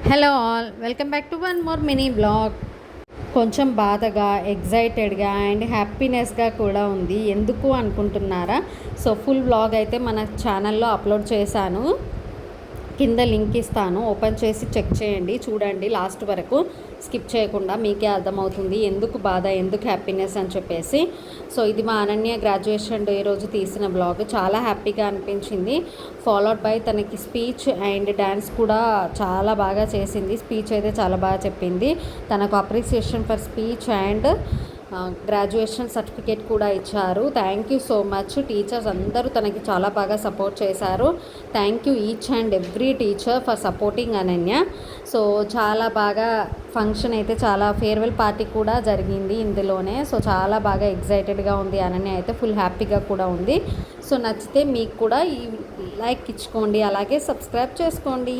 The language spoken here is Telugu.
Hello all, welcome back to one more mini blog. కొంచెం బాధగా, ఎగ్జైటెడ్గా అండ్ హ్యాపీనెస్గా కూడా ఉంది. ఎందుకు అనుకుంటున్నారా? సో ఫుల్ బ్లాగ్ అయితే మన ఛానల్లో అప్లోడ్ చేశాను. కింద లింక్ ఇస్తాను, ఓపెన్ చేసి చెక్ చేయండి, చూడండి లాస్ట్ వరకు స్కిప్ చేయకుండా. మీకే అర్థమవుతుంది ఎందుకు బాధ, ఎందుకు హ్యాపీనెస్ అని చెప్పేసి. సో ఇది మా అనన్య గ్రాడ్యుయేషన్ డే రోజు తీసిన బ్లాగ్. చాలా హ్యాపీగా అనిపించింది. ఫాలోడ్ బై తనకి స్పీచ్ అండ్ డ్యాన్స్ కూడా చాలా బాగా చేసింది. స్పీచ్ అయితే చాలా బాగా చెప్పింది. తనకు appreciation for speech and graduation certificate కూడా ఇచ్చారు. Thank you so much. Teachers అందరూ తనకి చాలా బాగా సపోర్ట్ చేశారు. Thank you each and every teacher for supporting Ananya. So చాలా బాగా ఫంక్షన్ అయితే, చాలా ఫేర్వెల్ పార్టీ కూడా జరిగింది ఇందులోనే. సో చాలా బాగా ఎగ్జైటెడ్గా ఉంది అనన్య అయితే, ఫుల్ హ్యాపీగా కూడా ఉంది. సో నచ్చితే మీకు కూడా ఈ లైక్ ఇచ్చుకోండి, అలాగే సబ్స్క్రైబ్ చేసుకోండి.